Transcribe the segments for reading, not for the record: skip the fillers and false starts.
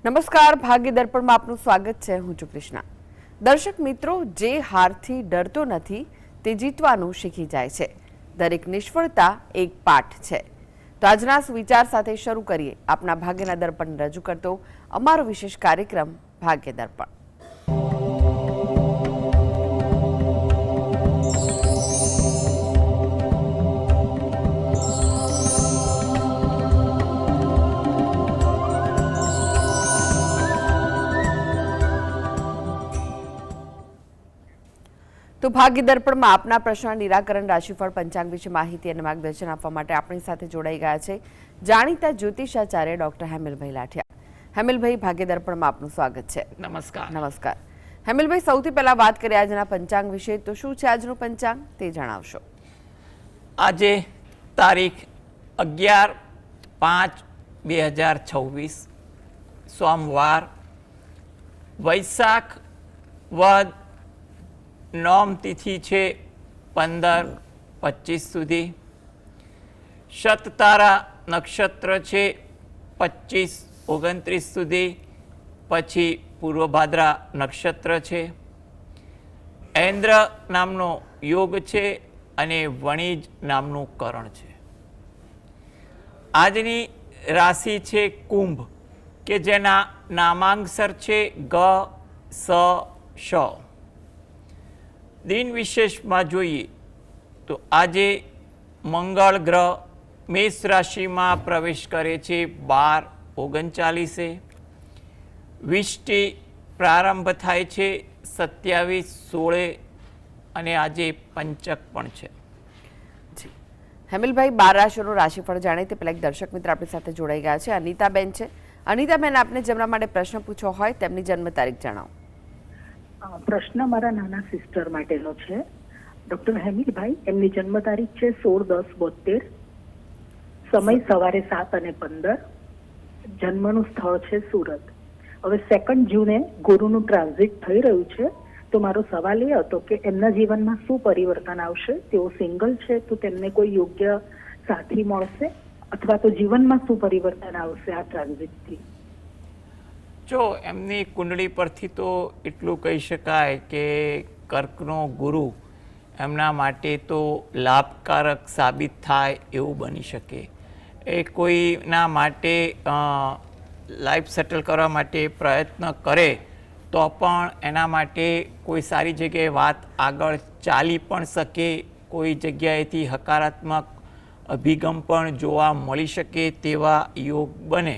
નમસ્કાર, ભાગ્ય દર્પણમાં આપનું સ્વાગત છે. હું છું કૃષ્ણા. દર્શક મિત્રો, જે હારથી ડરતો નથી તે જીતવાનું શીખી જાય છે. દરેક નિષ્ફળતા એક પાઠ છે. તો આજના સુવિચાર સાથે શરૂ કરીએ આપના ભાગ્યના દર્પણ રજૂ કરતો અમારો વિશેષ કાર્યક્રમ ભાગ્ય દર્પણ. તો ભાગ્ય દર્પણમાં આપના પ્રશ્ન નિરાકરણ, રાશિફળ, પંચાંગ વિશે માહિતી અને માર્ગદર્શન આપવા માટે આપણી સાથે જોડાઈ ગયા છે જાણીતા જ્યોતિષાચાર્ય ડોક્ટર હેમલભાઈ લાઠિયા. હેમલભાઈ, ભાગ્ય દર્પણમાં આપનું સ્વાગત છે. નમસ્કાર. નમસ્કાર હેમલભાઈ, સૌથી પહેલા વાત કરીએ આજના પંચાંગ વિશે. તો શું છે આજનું પંચાંગ તે જણાવશો? આજે તારીખ 11/5/2026 સોમવાર, વૈશાખ વદ નોમ તિથિ છે 15-25 સુધી. શતતારા નક્ષત્ર છે 25-29 સુધી. પછી પૂર્વ ભાદ્રા નક્ષત્ર છે. ઐન્દ્ર નામનો યોગ છે અને વણિજ નામનું કરણ છે. આજની રાશિ છે કુંભ, કે જેના નામાંક્ષર છે ગ, સ, શ. દિન વિશેષમાં જોઈએ તો આજે મંગળ ગ્રહ મેષ રાશિમાં પ્રવેશ કરે છે 12:39. વિષ્ટિ પ્રારંભ થાય છે 27:16 અને આજે પંચક પણ છે. હેમલભાઈ, 12 રાશિઓનું રાશિફળ જાણે તે પહેલા એક દર્શક મિત્ર આપણી સાથે જોડાઈ ગયા છે. અનિતાબેન છે. અનિતાબેન, આપને જેમના માટે પ્રશ્ન પૂછવો હોય તેમની જન્મ તારીખ જણાવો. પ્રશ્ન મારા નાના સિસ્ટર માટેનો છે. ડોક્ટર હેમિલભાઈ, એમની જન્મ તારીખ છે 16-10-72. સમય સવારે 7:15. જન્મનું સ્થળ છે સુરત. હવે 2 જૂને ગુરુનું ટ્રાન્ઝિટ થઈ રહ્યું છે. તો મારો સવાલ એ હતો કે એમના જીવનમાં શું પરિવર્તન આવશે? તેઓ સિંગલ છે તો તેમને કોઈ યોગ્ય સાથી મળશે, અથવા તો જીવનમાં શું પરિવર્તન આવશે આ ટ્રાન્ઝિટથી? જો એમની કુંડળી પરથી તો એટલું કહી શકાય કે કર્કનો ગુરુ એમના માટે તો લાભકારક સાબિત થાય એવું બની શકે. એ કોઈના માટે લાઈફ સેટલ કરવા માટે પ્રયત્ન કરે તો પણ એના માટે કોઈ સારી જગ્યાએ વાત આગળ ચાલી પણ શકે, કોઈ જગ્યાએથી હકારાત્મક અભિગમ પણ જોવા મળી શકે તેવા યોગ બને.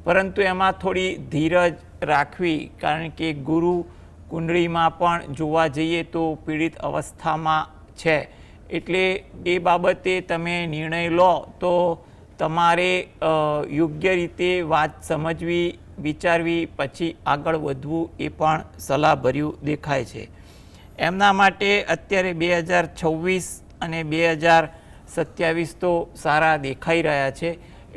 પરંતુ એમાં થોડી ધીરજ રાખવી, કારણ કે ગુરુ કુંડળીમાં પણ જોવા જઈએ તો પીડિત અવસ્થામાં છે. એટલે એ બાબતે તમે નિર્ણય લો તો તમારે યોગ્ય રીતે વાત સમજવી, વિચારવી, પછી આગળ વધવું એ પણ સલાહભર્યું દેખાય છે. એમના માટે અત્યારે 2026 અને 2027 તો સારા દેખાઈ રહ્યા છે.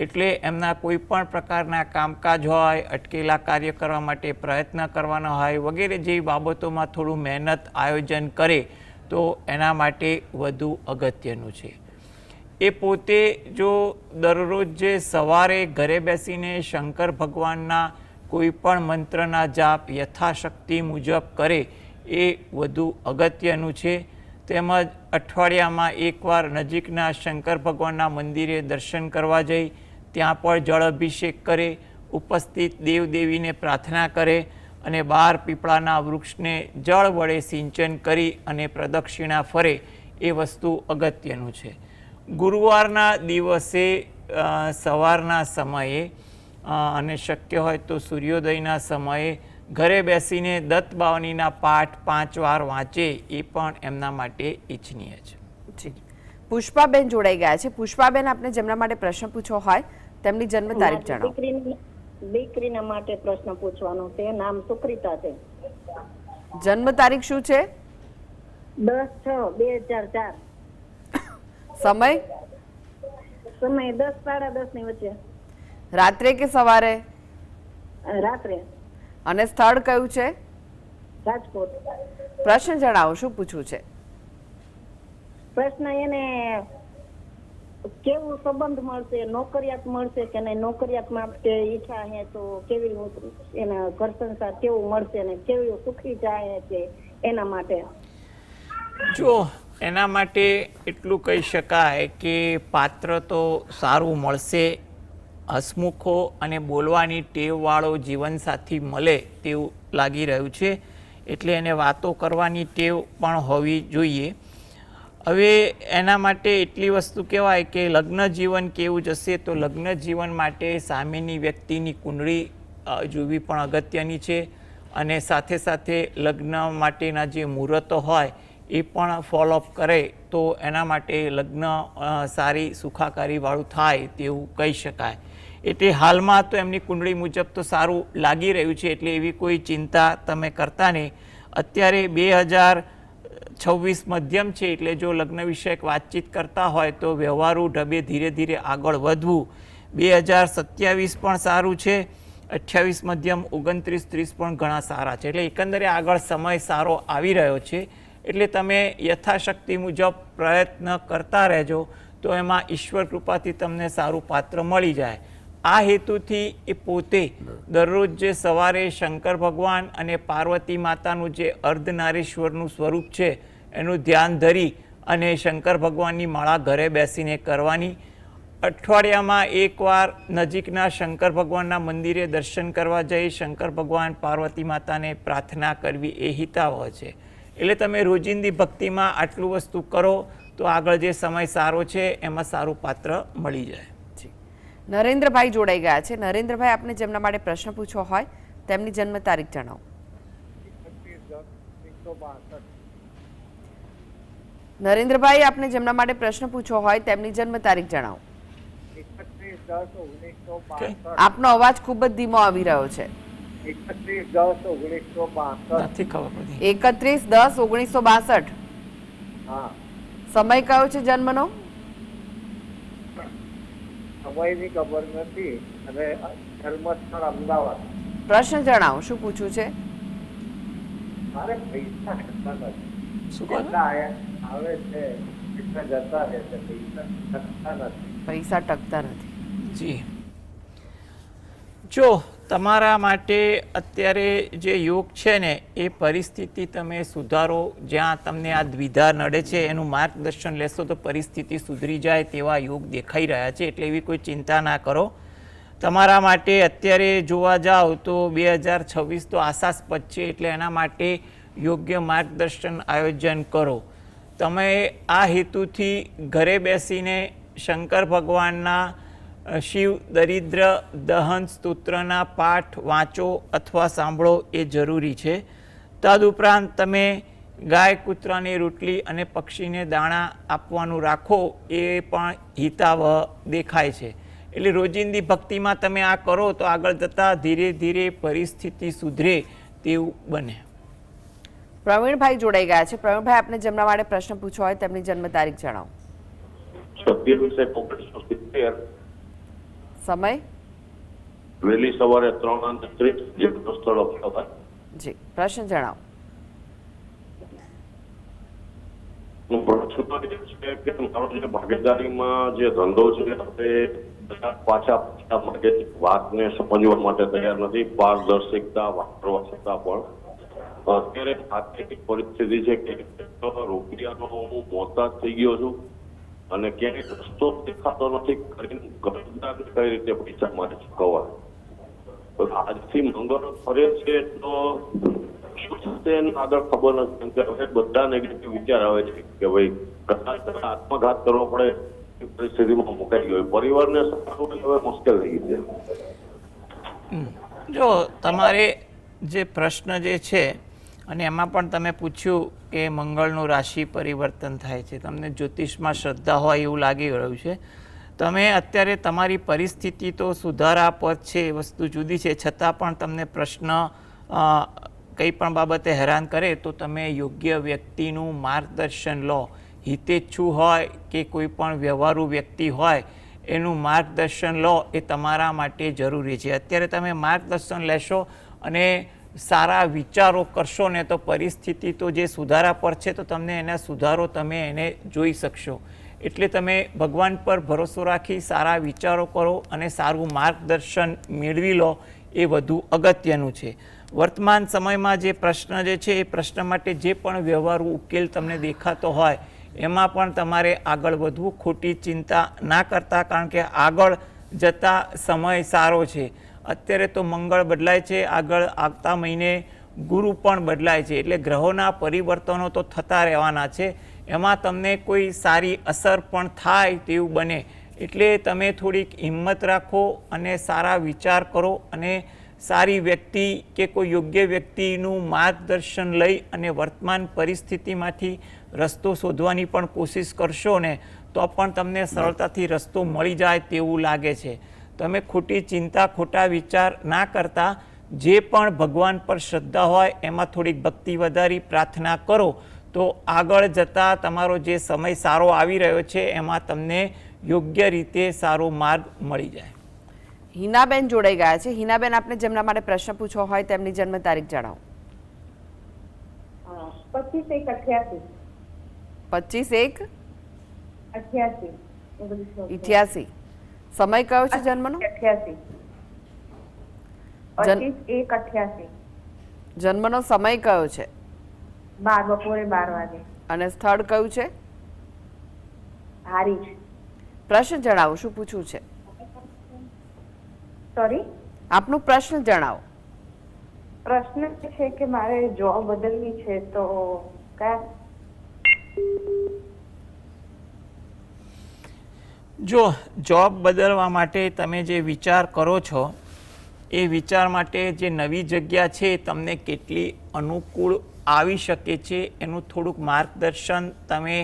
એટલે એમના કોઈ પણ પ્રકારના કામકાજ હોય, અટકેલા કાર્ય કરવા માટે પ્રયત્ન કરવાનો હોય વગેરે જેવી બાબતોમાં થોડું મહેનત આયોજન કરે તો એના માટે વધુ અગત્યનું છે. એ પોતે જો દરરોજ જે સવારે ઘરે બેસીને શંકર ભગવાનના કોઈ પણ મંત્રના જાપ યથાશક્તિ મુજબ કરે એ વધુ અગત્યનું છે. તેમજ અઠવાડિયામાં એકવાર નજીકના શંકર ભગવાનના મંદિરે દર્શન કરવા જઈ ત્યાં પણ જળ અભિષેક કરે, ઉપસ્થિત દેવદેવીને પ્રાર્થના કરે અને 12 પીપળાના વૃક્ષને જળ વડે સિંચન કરી અને પ્રદક્ષિણા ફરે એ વસ્તુ અગત્યનું છે. ગુરુવારના દિવસે સવારના સમયે અને શક્ય હોય તો સૂર્યોદયના સમયે ઘરે બેસીને દત્ત બાવનીના પાઠ 5 વાર વાંચે એ પણ એમના માટે ઈચ્છનીય છે. પુષ્પાબેન જોડાઈ ગયા છે. પુષ્પાબેન, આપને જેમના માટે પ્રશ્ન પૂછવો હોય તેમની જન્મ તારીખ જણાવો. દીકરીના માટે પ્રશ્ન પૂછવાનો છે. નામ સુક્રિતા છે. જન્મ તારીખ શું છે? 10/6/2004. સમય? સમય 10-10:30 ની વચ્ચે. રાત્રે કે સવારે? રાત્રે. અને સ્થળ કયું છે? રાજકોટ. પ્રશ્ન જણાવો, શું પૂછવું છે? પ્રશ્ન એને કેવું સંબંધ મળશે, નોકરિયાત મળશે કે નહીં, નોકરિયાત માટે ઈચ્છા હે તો કેવી એના ઘર સંસાર કેવું મળશે ને કેવું સુખી જાય છે એના માટે. જો એના માટે એટલું કહી શકાય કે પાત્ર તો સારું મળશે, હસમુખો અને બોલવાની ટેવવાળો જીવનસાથી મળે તેવું લાગી રહ્યું છે, એટલે એને વાતો કરવાની ટેવ પણ હોવી જોઈએ. હવે એના માટે એટલી વસ્તુ કહેવાય કે લગ્ન જીવન કેવું જશે, તો લગ્ન જીવન માટે સામેની વ્યક્તિની કુંડળી જોવી પણ અગત્યની છે, અને સાથે સાથે લગ્ન માટેના જે મુહૂર્તો હોય એ પણ ફોલોઅપ કરે તો એના માટે લગ્ન સારી સુખાકારીવાળું થાય તેવું કહી શકાય. એટલે હાલમાં તો એમની કુંડળી મુજબ તો સારું લાગી રહ્યું છે, એટલે એવી કોઈ ચિંતા તમે કરતા નહીં. અત્યારે 2026 મધ્યમ છે, એટલે જો લગ્ન વિષયક વાતચીત કરતા હોય તો વ્યવહારુ ઢબે ધીરે ધીરે આગળ વધવું. 2027 પણ સારું છે, 28 મધ્યમ, 29, 30 પણ ઘણા સારા છે, એટલે એકંદરે આગળ સમય સારો આવી રહ્યો છે. એટલે તમે યથાશક્તિ મુજબ પ્રયત્ન કરતા રહેજો, તો એમાં ઈશ્વર કૃપાથી તમને સારું પાત્ર મળી જાય. આ હેતુથી એ પોતે દરરોજ જે સવારે શંકર ભગવાન અને પાર્વતી માતાનું જે અર્ધનારીશ્વરનું સ્વરૂપ છે એનું ધ્યાન ધરી અને શંકર ભગવાનની માળા ઘરે બેસીને કરવાની. અઠવાડિયામાં એકવાર નજીકના શંકર ભગવાનના મંદિરે દર્શન કરવા જઈ શંકર ભગવાન પાર્વતી માતાને પ્રાર્થના કરવી એ હિતાવહ છે. એટલે તમે રોજિંદી ભક્તિમાં આટલું વસ્તુ કરો તો આગળ જે સમય સારો છે એમાં સારું પાત્ર મળી જાય. નરેન્દ્રભાઈ જોડાઈ ગયા છે. નરેન્દ્રભાઈ, આપને જેમના માટે પ્રશ્ન પૂછવો હોય તેમની જન્મ તારીખ જણાવો. નરેન્દ્રભાઈ, આપને જેમના માટે પ્રશ્ન પૂછવો હોય તેમની જન્મ તારીખ જણાવો. આપનો અવાજ ખૂબ જ ધીમો આવી રહ્યો છે. 31/10/1962. સમય કયો છે જન્મનો? સમયની ખબર નથી અને જન્મસ્થળ અમદાવાદ. પ્રશ્ન જણાવો, શું પૂછવું છે? મારે પૈસા ટકતા નથી. શું કહો? આવે છે એટલે જતા રહે છે, પૈસા ટકતા નથી. પૈસા ટકતા નથી. જી, જો તમારા માટે અત્યારે જે યોગ છે ને એ પરિસ્થિતિ તમે સુધારો, જ્યાં તમને આ દ્વિધા નડે છે એનું માર્ગદર્શન લેશો તો પરિસ્થિતિ સુધરી જાય તેવા યોગ દેખાઈ રહ્યા છે, એટલે એવી કોઈ ચિંતા ના કરો. તમારા માટે અત્યારે જોવા જાઓ તો 2026 તો આશાસ્પદ છે, એટલે એના માટે યોગ્ય માર્ગદર્શન આયોજન કરો. તમે આ હેતુથી ઘરે બેસીને શંકર ભગવાનના શિવ દરિદ્ર દહન સ્તોત્રના પાઠ વાંચો અથવા સાંભળો એ જરૂરી છે. તદુપરાંત તમે ગાય કૂતરાને રોટલી અને પક્ષીને દાણા આપવાનું રાખો એ પણ હિતાવહ દેખાય છે. એટલે રોજિંદી ભક્તિમાં તમે આ કરો તો આગળ જતાં ધીરે ધીરે પરિસ્થિતિ સુધરે તેવું બને. પ્રવીણભાઈ જોડાઈ ગયા છે. પ્રવીણભાઈ, આપને જેમના માટે પ્રશ્ન પૂછવો હોય તેમની જન્મ તારીખ જણાવો. 27/1970. સમય? વહેલી સવારે 3:30 જન્મસ્થળ અમદાવાદ. જી, પ્રશ્ન જણાવો. પ્રશ્ન એ છે કે મારો જે ભાગીદારીમાં જે ધંધો છે તે પાછા માટે વાતને સમજવા માટે તૈયાર નથી, પારદર્શિકતા વાપરવા છતાં પણ અત્યારે આર્થિક પરિસ્થિતિ છે કે રૂપિયાનો હું મોહતાજ થઈ ગયો છું અને ક્યાંય રસ્તો દેખાતો નથી, ઘરદાર કઈ રીતે પૈસા મારે ચૂકવવા. આજથી મંગળ ફરે છે તો શું થશે એનું આગળ ખબર નથી, કેમ કે હવે બધા નેગેટિવ વિચાર આવે છે કે ભાઈ કદાચ આત્મઘાત કરવો પડે એ પરિસ્થિતિમાં મુકાઈ ગયો. પરિવારને સારું હવે મુશ્કેલ થઈ ગઈ છે. જો તમારે જે પ્રશ્ન જે છે અને એમાં પણ તમે પૂછ્યું કે મંગળનું રાશિ પરિવર્તન થાય છે, તમને જ્યોતિષમાં શ્રદ્ધા હોય એવું લાગી રહ્યું છે. તમે અત્યારે તમારી પરિસ્થિતિ તો સુધારા પર છે, એ વસ્તુ જુદી છે, છતાં પણ તમને પ્રશ્ન કંઈ પણ બાબતે હેરાન કરે તો તમે યોગ્ય વ્યક્તિનું માર્ગદર્શન લો. હિતેચ્છુ હોય કે કોઈ પણ વ્યવહારુ વ્યક્તિ હોય એનું માર્ગદર્શન લો એ તમારા માટે જરૂરી છે. અત્યારે તમે માર્ગદર્શન લેશો અને સારા વિચારો કરશો ને તો પરિસ્થિતિ તો જે સુધારા પર છે તો તમને એના સુધારો તમે એને જોઈ શકશો. એટલે તમે ભગવાન પર ભરોસો રાખી સારા વિચારો કરો અને સારું માર્ગદર્શન મેળવી લો એ વધુ અગત્યનું છે. વર્તમાન સમયમાં જે પ્રશ્ન જે છે એ પ્રશ્ન માટે જે પણ વ્યવહારુ ઉકેલ તમને દેખાતો હોય એમાં પણ તમારે આગળ વધવું, ખોટી ચિંતા ના કરતા, કારણ કે આગળ જતા સમય સારો છે. અત્યારે તો મંગળ બદલાય છે, આગળ આવતા મહિને ગુરુ પણ બદલાય છે, એટલે ગ્રહોના પરિવર્તનો તો થતા રહેવાના છે. એમાં તમને કોઈ સારી અસર પણ થાય તેવું બને, એટલે તમે થોડીક હિંમત રાખો અને સારા વિચાર કરો અને સારી વ્યક્તિ કે કોઈ યોગ્ય વ્યક્તિનું માર્ગદર્શન લઈ અને વર્તમાન પરિસ્થિતિમાંથી રસ્તો શોધવાની પણ કોશિશ કરશો ને તો પણ તમને સરળતાથી રસ્તો મળી જાય તેવું લાગે છે. તમે ખોટી ચિંતા, ખોટા વિચાર ના કરતા, જે પણ ભગવાન પર શ્રદ્ધા હોય એમાં થોડીક ભક્તિ વધારી પ્રાર્થના કરો તો આગળ જતાં તમારો જે સમય સારો આવી રહ્યો છે એમાં તમને યોગ્ય રીતે સારો માર્ગ મળી જાય. હિનાબેન જોડાઈ ગયા છે. હિનાબેન, આપને જેમના માટે પ્રશ્ન પૂછવો હોય તેમની જન્મ તારીખ જણાવો. 25/1/88. 25/1/88. સમય કયો છે જન્મનો? 88. 25/1/88. જન્મનો સમય કયો છે? બપોરે 12 વાગે. અને સ્થળ કયું છે? હારીજ. પ્રશ્ન જણાવો, શું પૂછવું છે? સોરી, આપનો પ્રશ્ન જણાવો. પ્રશ્ન એ છે કે મારે જોબ બદલવી છે તો કયા? જો જોબ બદલવા માટે તમે જે વિચાર કરો છો એ વિચાર માટે જે નવી જગ્યા છે તમને કેટલી અનુકૂળ આવી શકે છે એનું થોડુંક માર્ગદર્શન તમે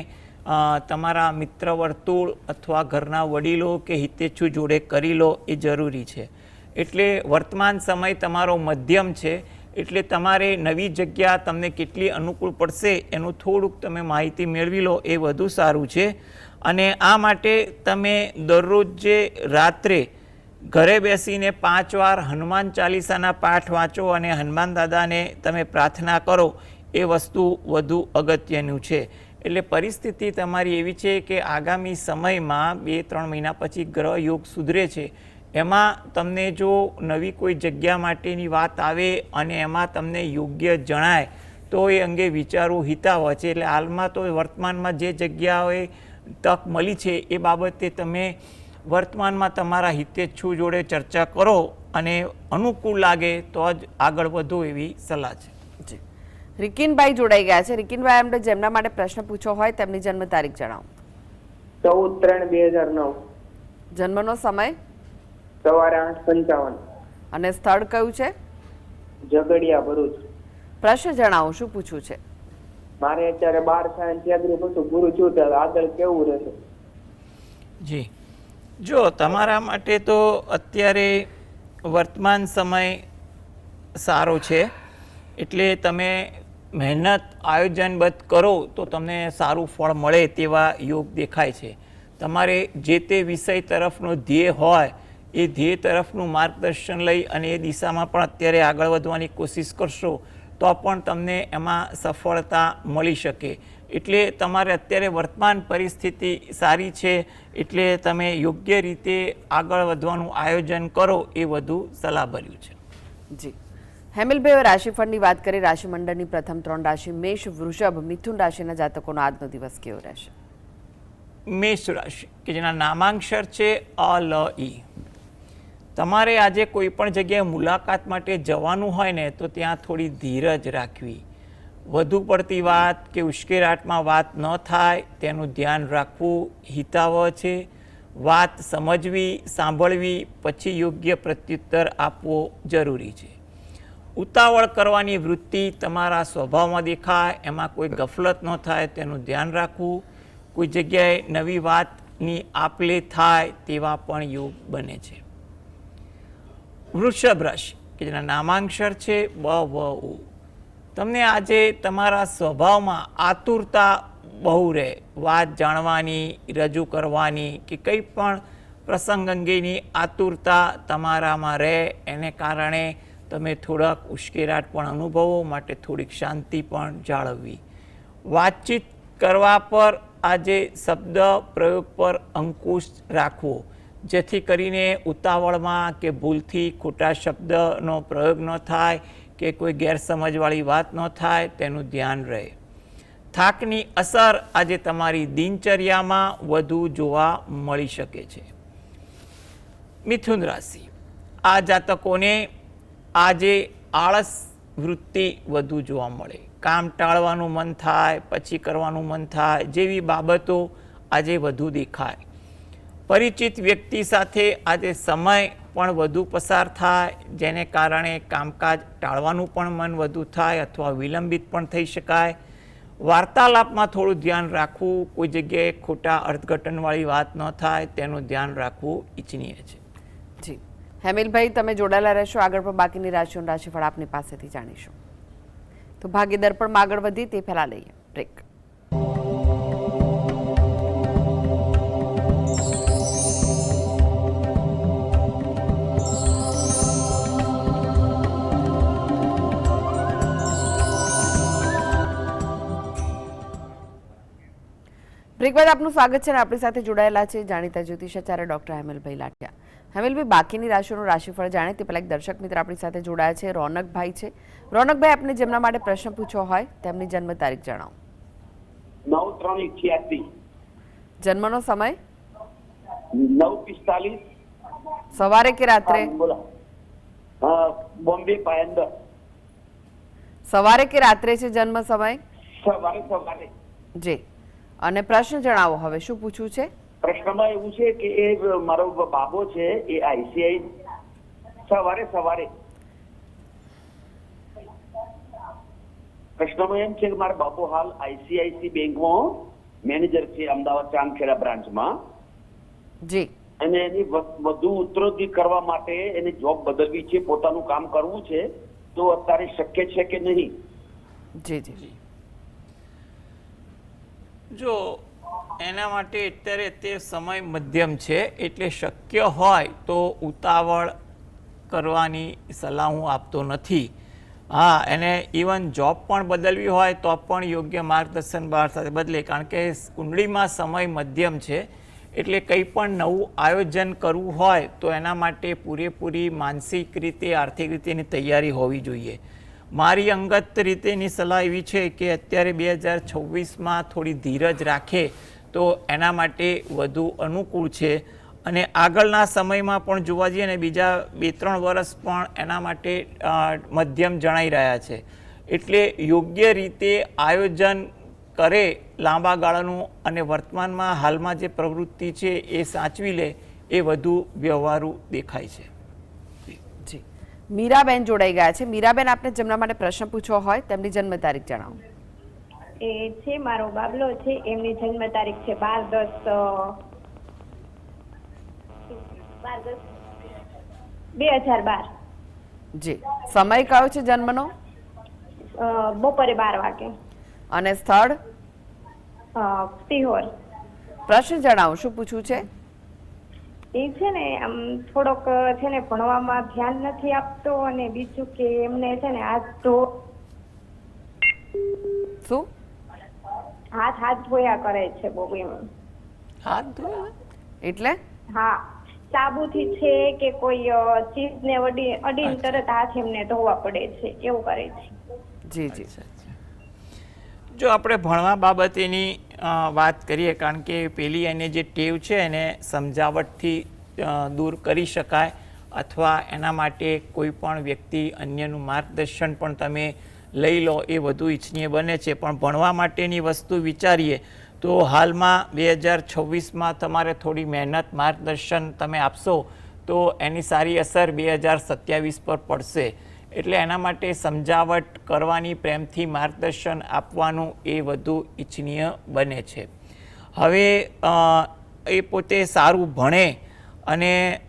તમારા મિત્ર વર્તુળ અથવા ઘરના વડીલો કે હિતેચ્છુ જોડે કરી લો એ જરૂરી છે. એટલે વર્તમાન સમય તમારો મધ્યમ છે, એટલે તમારે નવી જગ્યા તમને કેટલી અનુકૂળ પડશે એનું થોડુંક તમે માહિતી મેળવી લો એ વધુ સારું છે. અને આ માટે તમે દરરોજ જે રાત્રે ઘરે બેસીને 5 વાર હનુમાન ચાલીસાના પાઠ વાંચો અને હનુમાન દાદાને તમે પ્રાર્થના કરો એ વસ્તુ વધુ અગત્યનું છે. એટલે પરિસ્થિતિ તમારી એવી છે કે આગામી સમયમાં 2-3 મહિના પછી ગ્રહ યોગ સુધરે છે, એમાં તમને જો નવી કોઈ જગ્યા માટેની વાત આવે અને એમાં તમને યોગ્ય જણાય તો એ અંગે વિચારવું હિતાવહ છે. એટલે હાલમાં તો વર્તમાનમાં જે જગ્યાઓએ તક મળી છે એ બાબતે તમે વર્તમાનમાં તમારા હિતેચ્છુ જોડે ચર્ચા કરો અને અનુકૂળ લાગે તો જ આગળ વધો એવી સલાહ છે. જી, રિકિનભાઈ જોડાઈ ગયા છે. રિકિનભાઈ, એમને જેમના માટે પ્રશ્ન પૂછવો હોય તેમની જન્મ તારીખ જણાવો. 14/3/2009. જન્મનો સમય? સવારે 8:55. અને સ્થળ કયું છે? ઝઘડિયા, ભરૂચ. પ્રશ્ન જણાવો, શું પૂછવું છે? મારે અત્યારે 12 સાયન્સ યાત્રી પછી ગુરુ છું, તો આગળ કેવું રહેશે? જી, જો તમારા માટે તો અત્યારે વર્તમાન સમય સારો છે, એટલે તમે મહેનત આયોજનબદ્ધ કરો તો તમને સારું ફળ મળે તેવા યોગ દેખાય છે. તમારે જે તે વિષય તરફનો ધ્યેય હોય એ ધ્યેય તરફનું માર્ગદર્શન લઈ અને એ દિશામાં પણ અત્યારે આગળ વધવાની કોશિશ કરશો તો પણ તમને એમાં સફળતા મળી શકે. એટલે તમારે અત્યારે વર્તમાન પરિસ્થિતિ સારી છે, એટલે તમે યોગ્ય રીતે આગળ વધવાનું આયોજન કરો એ વધુ સલાહભર્યું છે. જી, હેમિલભાઈ, રાશિફળની વાત કરીએ. રાશિમંડળની પ્રથમ 3 રાશિ મેષ, વૃષભ, મિથુન રાશિના જાતકોનો આજનો દિવસ કેવો રહેશે? મેષ રાશિ કે જેના નામાંક્ષર છે અ, લ, ઈ. તમારે આજે કોઈ પણ જગ્યાએ મુલાકાત માટે જવાનું હોય ને તો ત્યાં થોડી ધીરજ રાખવી. વધુ પડતી વાત કે ઉશ્કેરાટમાં વાત ન થાય તેનું ધ્યાન રાખવું હિતાવહ છે. વાત સમજવી, સાંભળવી, પછી યોગ્ય પ્રત્યુત્તર આપવો જરૂરી છે. ઉતાવળ કરવાની વૃત્તિ તમારા સ્વભાવમાં દેખાય, એમાં કોઈ ગફલત ન થાય તેનું ધ્યાન રાખવું. કોઈ જગ્યાએ નવી વાતની આપ-લે થાય તેવા પણ યોગ બને છે. વૃષભ રાશિ કે જેના નામાંક્ષર છે બ, વ, ઉ. તમને આજે તમારા સ્વભાવમાં આતુરતા બહુ રહે, વાત જાણવાની, રજૂ કરવાની કે કંઈ પણ પ્રસંગ અંગેની આતુરતા તમારામાં રહે. એને કારણે તમે થોડાક ઉશ્કેરાટ પણ અનુભવો, માટે થોડીક શાંતિ પણ જાળવવી. વાતચીત કરવા પર આજે શબ્દ પ્રયોગ પર અંકુશ રાખવો, જેથી કરીને ઉતાવળમાં કે ભૂલથી ખોટા શબ્દનો પ્રયોગ ન થાય કે કોઈ ગેરસમજવાળી વાત ન થાય તેનું ધ્યાન રહે. થાકની અસર આજે તમારી દિનચર્યામાં વધુ જોવા મળી શકે છે. મિથુન રાશિ, આ જાતકોને આજે આળસ વૃત્તિ વધુ જોવા મળે. કામ ટાળવાનું મન થાય, પછી કરવાનું મન થાય જેવી બાબતો આજે વધુ દેખાય. પરિચિત વ્યક્તિ સાથે આજે સમય પણ વધુ પસાર થાય, જેને કારણે કામકાજ ટાળવાનું પણ મન વધુ થાય અથવા વિલંબિત પણ થઈ શકાય. વાર્તાલાપમાં થોડું ધ્યાન રાખવું, કોઈ જગ્યાએ ખોટા અર્થઘટનવાળી વાત ન થાય તેનું ધ્યાન રાખવું ઈચ્છનીય છે. જી હેમિલભાઈ, તમે જોડાયેલા રહેશો. આગળ પણ બાકીની રાશિઓનું રાશિફળ આપની પાસેથી જાણીશું. તો ભાગ્ય દર્પણમાં આગળ વધી તે પહેલા લઈએ બ્રેક. બ્રેક બાદ આપનું સ્વાગત છે અને આપણી સાથે જોડાયેલા છે જાણીતા જ્યોતિષાચાર્ય ડોક્ટર હેમિલભાઈ લાઠિયા. હેમિલભાઈ, બાકીની રાશિઓનું રાશિફળ જાણે તે પહેલા એક દર્શક મિત્ર આપણી સાથે જોડાયા છે, રોનકભાઈ છે. રોનકભાઈ, આપને જેમના માટે પ્રશ્ન પૂછવો હોય તેમની જન્મ તારીખ જણાવો. 9/3/88. જન્મનો સમય? 9:45. સવારે કે રાત્રે? બોમ્બે પાયંદર. સવારે કે રાત્રે છે જન્મ સમય? સવારે. જી, અને પ્રશ્ન જણાવો હવે, શું પૂછવું છે? પ્રશ્નમાં એવું છે કે એ મારો બાબો છે, એ આઈસીઆઈ સવારે પ્રશ્નમાં એમ છે કે મારો બાબો હાલ આઈસીઆઈસી બેંકમાં મેનેજર છે, અમદાવાદ ચાંદખેડા બ્રાન્ચમાં. જી. અને એની વધુ ઉત્તરોત્તર કરવા માટે એને જોબ બદલવી છે, પોતાનું કામ કરવું છે, તો અત્યારે શક્ય છે કે નહીં? જી જી. જો એના માટે અત્યારે તે સમય મધ્યમ છે, એટલે શક્ય હોય તો ઉતાવળ કરવાની સલાહ હું આપતો નથી. હા, એને ઇવન જોબ પણ બદલવી હોય તો પણ યોગ્ય માર્ગદર્શન બહાર સાથે બદલે, કારણ કે કુંડળીમાં સમય મધ્યમ છે. એટલે કંઈ પણ નવું આયોજન કરવું હોય તો એના માટે પૂરેપૂરી માનસિક રીતે, આર્થિક રીતેની તૈયારી હોવી જોઈએ. મારી અંગત રીતેની સલાહ એવી છે કે અત્યારે 2026માં થોડી ધીરજ રાખે તો એના માટે વધુ અનુકૂળ છે. અને આગળના સમયમાં પણ જોવા જઈએ ને બીજા 2-3 વર્ષ પણ એના માટે મધ્યમ જણાઈ રહ્યા છે. એટલે યોગ્ય રીતે આયોજન કરે લાંબા ગાળાનું અને વર્તમાનમાં હાલમાં જે પ્રવૃત્તિ છે એ સાચવી લે એ વધુ વ્યવહારુ દેખાય છે. જી, મીરાબેન જોડાઈ ગયા છે. મીરાબેન, આપને જેમના માટે પ્રશ્ન પૂછવો હોય તેમની જન્મ તારીખ જણાવો. એ છે મારો બાબલો છે, એમની જન્મ તારીખ છે 12/10/2012. જી, સમય કયો છે જન્મનો? બપોરે 12 વાગે. અને સ્થળ? સિહોર. પ્રશ્ન જણાવો, શું પૂછવું છે? એ છે ને આમ થોડોક છે ને ભણવામાં ધ્યાન નથી આપતો, અને બીજું કે એમને છે ને શું હાથ ધોયા કરે છે બહુ. એમ હાથ ધોયા એટલે? હા, સાબુથી છે કે કોઈ ચીજને અડીને તરત હાથ એમને ધોવા પડે છે, એવું કરે છે. જી જી. જો આપણે ભણવા બાબતેની વાત કરીએ, કારણ કે પેલી એને જે ટેવ છે એને સમજાવટથી દૂર કરી શકાય, અથવા એના માટે કોઈ પણ વ્યક્તિ અન્યનું માર્ગદર્શન પણ તમે લઈ લો એ વધુ ઈચ્છનીય બને છે. પણ ભણવા માટેની વસ્તુ વિચારીએ તો હાલમાં 2026માં તમારે થોડી મહેનત, માર્ગદર્શન તમે આપશો તો એની સારી અસર 2027 પર પડશે. એટલે એના માટે સમજાવટ કરવાની, પ્રેમથી માર્ગદર્શન આપવાનું એ વધુ ઈચ્છનીય બને છે. હવે એ પોતે સારું ભણે અને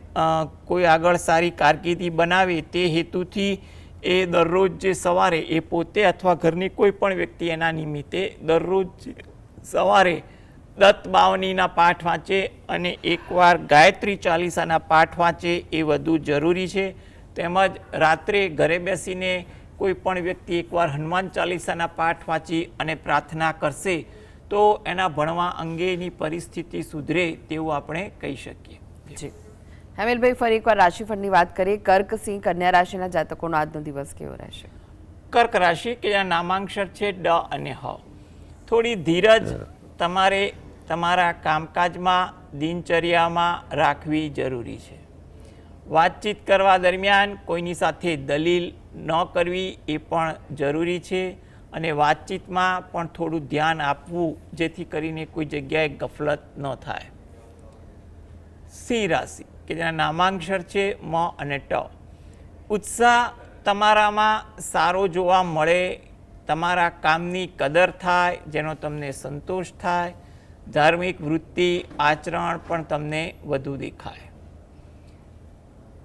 કોઈ આગળ સારી કારકિર્દી બનાવે તે હેતુથી એ દરરોજ જે સવારે એ પોતે અથવા ઘરની કોઈ પણ વ્યક્તિ એના નિમિત્તે દરરોજ સવારે દત્ત બાવનીના પાઠ વાંચે અને એકવાર ગાયત્રી ચાલીસાના પાઠ વાંચે એ વધુ જરૂરી છે. તેમજ રાત્રે ઘરે બેસીને કોઈ પણ વ્યક્તિ એકવાર હનુમાન ચાલીસાના પાઠ વાંચી અને પ્રાર્થના કરશે તો એના ભણવા અંગેની પરિસ્થિતિ સુધરે તેવું આપણે કહી શકીએ. જી હેમિલભાઈ, ફરી એકવાર રાશિફળની વાત કરીએ. કર્ક, સિંહ, કન્યા રાશિના જાતકોનો આજનો દિવસ કેવો રહેશે? કર્ક રાશિ કે જ્યાં નામાંક્ષર છે ડ અને હ, થોડી ધીરજ તમારે તમારા કામકાજમાં દિનચર્યામાં રાખવી જરૂરી છે. વાતચીત કરવા દરમિયાન કોઈની સાથે દલીલ ન કરવી એ પણ જરૂરી છે અને વાતચીતમાં પણ થોડું ધ્યાન આપવું જેથી કરીને કોઈ જગ્યાએ ગફલત ન થાય. સિંહ રાશિ કે જેના નામાંક્ષર છે મ અને ટ, ઉત્સાહ તમારામાં સારો જોવા મળે, તમારા કામની કદર થાય જેનો તમને સંતોષ થાય, ધાર્મિક વૃત્તિ આચરણ પણ તમને વધુ દેખાય.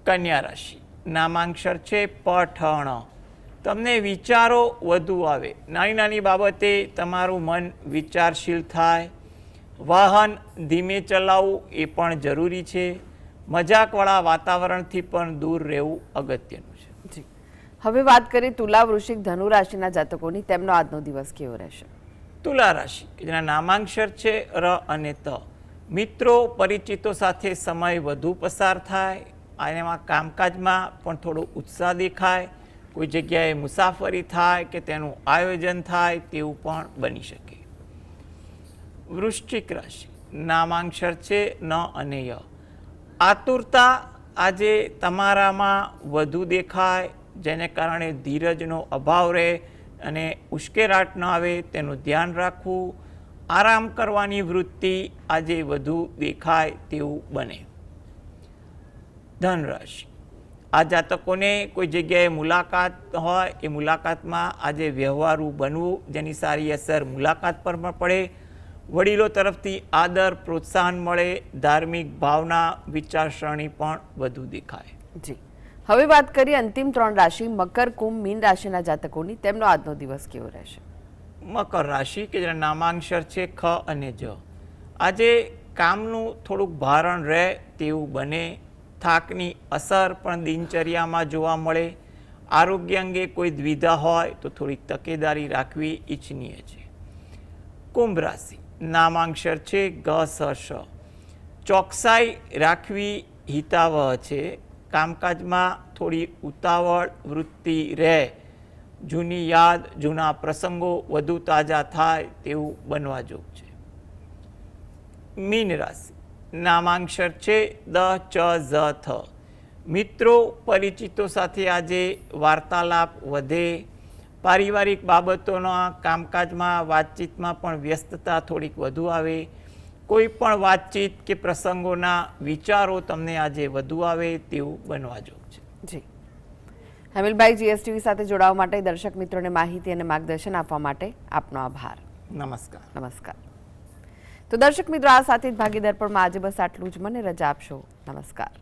કન્યા રાશિ નામાંક્ષર છે પઠણ, તમને વિચારો વધુ આવે, નાની નાની બાબતે તમારું મન વિચારશીલ થાય. વાહન ધીમે ચલાવવું એ પણ જરૂરી છે. મજાકવાળા વાતાવરણથી પણ દૂર રહેવું અગત્યનું છે. જી હવે વાત કરીએ તુલા, વૃશ્ચિક, ધનુ રાશિના જાતકોની. તેમનો આજનો દિવસ કેવો રહેશે? તુલા રાશિ કે જેના નામાંક્ષર છે ર અને ત, મિત્રો પરિચિતો સાથે સમય વધુ પસાર થાય અને એમાં કામકાજમાં પણ થોડો ઉત્સાહ દેખાય. કોઈ જગ્યાએ મુસાફરી થાય કે તેનું આયોજન થાય તેવું પણ બની શકે. વૃશ્ચિક રાશિ નામાંક્ષર છે ન અને ય, આતુરતા આજે તમારામાં વધુ દેખાય જેને કારણે ધીરજનો અભાવ રહે અને ઉશ્કેરાટ ન આવે તેનું ધ્યાન રાખવું. આરામ કરવાની વૃત્તિ આજે વધુ દેખાય તેવું બને. ધન રાશિ આ જાતકોને કોઈ જગ્યાએ મુલાકાત હોય એ મુલાકાતમાં આજે વ્યવહારુ બનવું જેની સારી અસર મુલાકાત પર પણ પડે. વડીલો તરફથી આદર પ્રોત્સાહન મળે, ધાર્મિક ભાવના વિચારસરણી પણ વધુ દેખાય. જી હવે વાત કરીએ અંતિમ 3 રાશિ મકર, કુંભ, મીન રાશિના જાતકોની. તેમનો આજનો દિવસ કેવો રહેશે? મકર રાશિ કે જેના નામાંક્ષર છે ખ અને જ, આજે કામનું થોડુંક ભારણ રહે તેવું બને. થાકની અસર પણ દિનચર્યામાં જોવા મળે. આરોગ્ય અંગે કોઈ દ્વિધા હોય તો થોડીક તકેદારી રાખવી ઈચ્છનીય છે. કુંભ રાશિ નામાંક્ષર છે ગ સ શ, ચોકસાઈ રાખવી હિતાવહ છે. કામકાજમાં થોડી ઉતાવળ વૃત્તિ રહે, જૂની યાદ જૂના પ્રસંગો વધુ તાજા થાય તેવું બનવા જોગ છે. મીન રાશિ નામાંક્ષર છે દ ચ ઝ થ, મિત્રો પરિચિતો સાથે આજે વાર્તાલાપ વધે. પારિવારિક બાબતોના કામકાજમાં વાતચીતમાં પણ વ્યસ્તતા થોડીક વધુ આવે. કોઈ પણ વાતચીત કે પ્રસંગોના વિચારો તમને આજે વધુ આવે તેવું બનવા જોગ છે. જી હેમિલભાઈ, જીએસટીવી સાથે જોડાવા માટે, દર્શક મિત્રોને માહિતી અને માર્ગદર્શન આપવા માટે આપનો આભાર. નમસ્કાર. નમસ્કાર. તો દર્શક મિત્રો, આ સાથે જ ભાગીદાર પણ આજે બસ આટલું જ. મને રજા આપશો. નમસ્કાર.